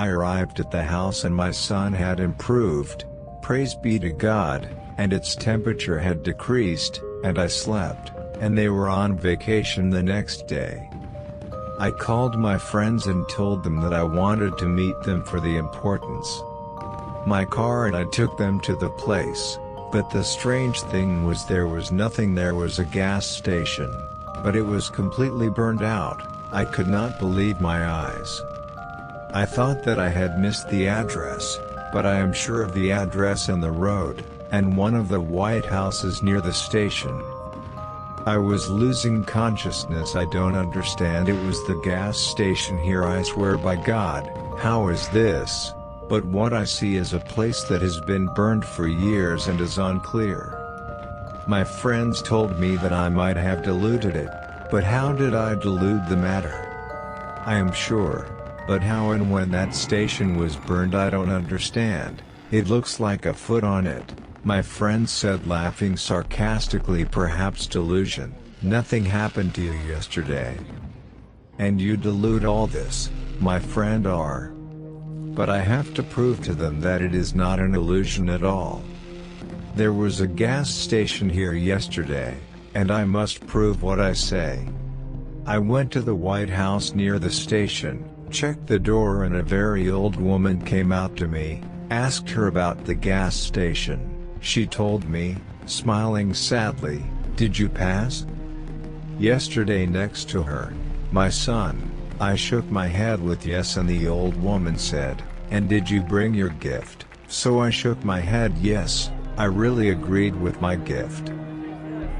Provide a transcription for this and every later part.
I arrived at the house and my sun had improved, praise be to God, and its temperature had decreased, and I slept, and they were on vacation the next day. I called my friends and told them that I wanted to meet them for the importance. My car and I took them to the place, but the strange thing was there was nothing. There was a gas station, but it was completely burned out. I could not believe my eyes. I thought that I had missed the address, but I am sure of the address and the road, and one of the white houses near the station. I was losing consciousness. I don't understand. It was the gas station here, I swear by God. How is this? But what I see is a place that has been burned for years and is unclear. My friends told me that I might have diluted it, but how did I dilute the matter? I am sure, but how and when that station was burned I don't understand. It looks like a foot on it. My friend said, laughing sarcastically, perhaps delusion. Nothing happened to you yesterday. And you dilute all this, my friend R. But I have to prove to them that it is not an illusion at all. There was a gas station here yesterday, and I must prove what I say. I went to the White House near the station, checked the door, and a very old woman came out to me, asked her about the gas station. She told me, smiling sadly, "Did you pass yesterday next to her, my son?" I shook my head with yes, and the old woman said, "And did you bring your gift?" So I shook my head yes, I really agreed with my gift.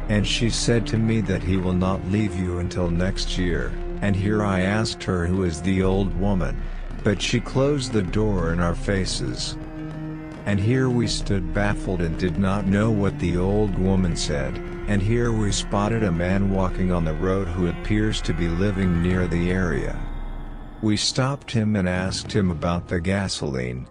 And she said to me that he will not leave you until next year, and here I asked her who is the old woman. But she closed the door in our faces. And here we stood baffled and did not know what the old woman said, and here we spotted a man walking on the road who appears to be living near the area. We stopped him and asked him about the gasoline.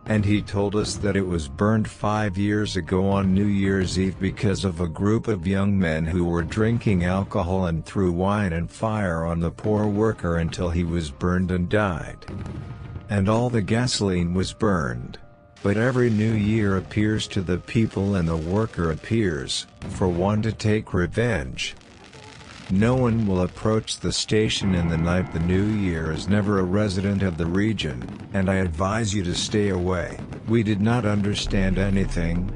And he told us that it was burned 5 years ago on New Year's Eve because of a group of young men who were drinking alcohol and threw wine and fire on the poor worker until he was burned and died. And all the gasoline was burned. But every new year appears to the people and the worker appears, for one to take revenge. No one will approach the station in the night. The new year is never a resident of the region, and I advise you to stay away. We did not understand anything,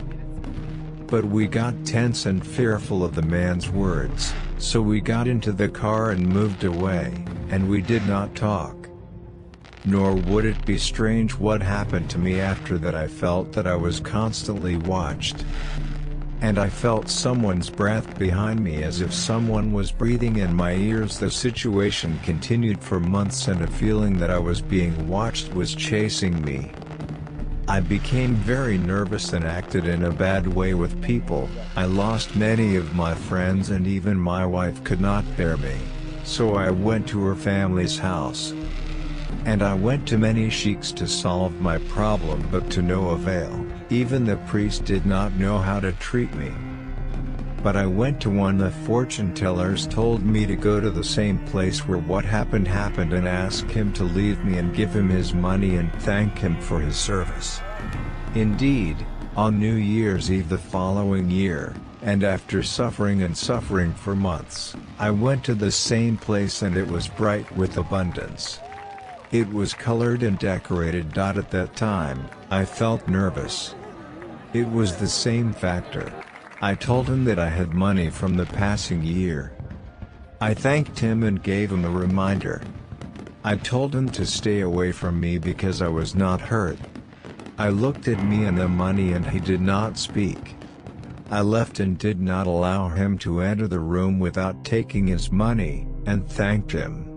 but we got tense and fearful of the man's words, so we got into the car and moved away, and we did not talk. Nor would it be strange what happened to me after that. I felt that I was constantly watched. And I felt someone's breath behind me as if someone was breathing in my ears. The situation continued for months and a feeling that I was being watched was chasing me. I became very nervous and acted in a bad way with people. I lost many of my friends and even my wife could not bear me. So I went to her family's house. And I went to many sheikhs to solve my problem, but to no avail. Even the priest did not know how to treat me. But I went to one. The fortune tellers told me to go to the same place where what happened and ask him to leave me and give him his money and thank him for his service. Indeed, on New Year's Eve the following year, and after suffering for months, I went to the same place and it was bright with abundance. It was colored and decorated. At that time, I felt nervous. It was the same factor. I told him that I had money from the passing year. I thanked him and gave him a reminder. I told him to stay away from me because I was not hurt. I looked at me and the money and he did not speak. I left and did not allow him to enter the room without taking his money, and thanked him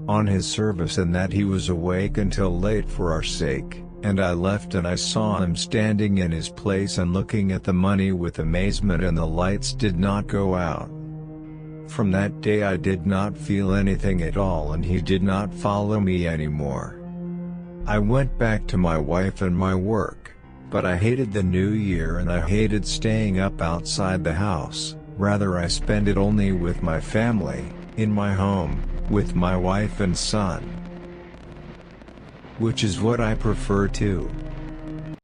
on his service and that he was awake until late for our sake, and I left and I saw him standing in his place and looking at the money with amazement, and the lights did not go out. From that day I did not feel anything at all and he did not follow me anymore. I went back to my wife and my work, but I hated the new year and I hated staying up outside the house. Rather I spent it only with my family, in my home, with my wife and son. which is what I prefer too.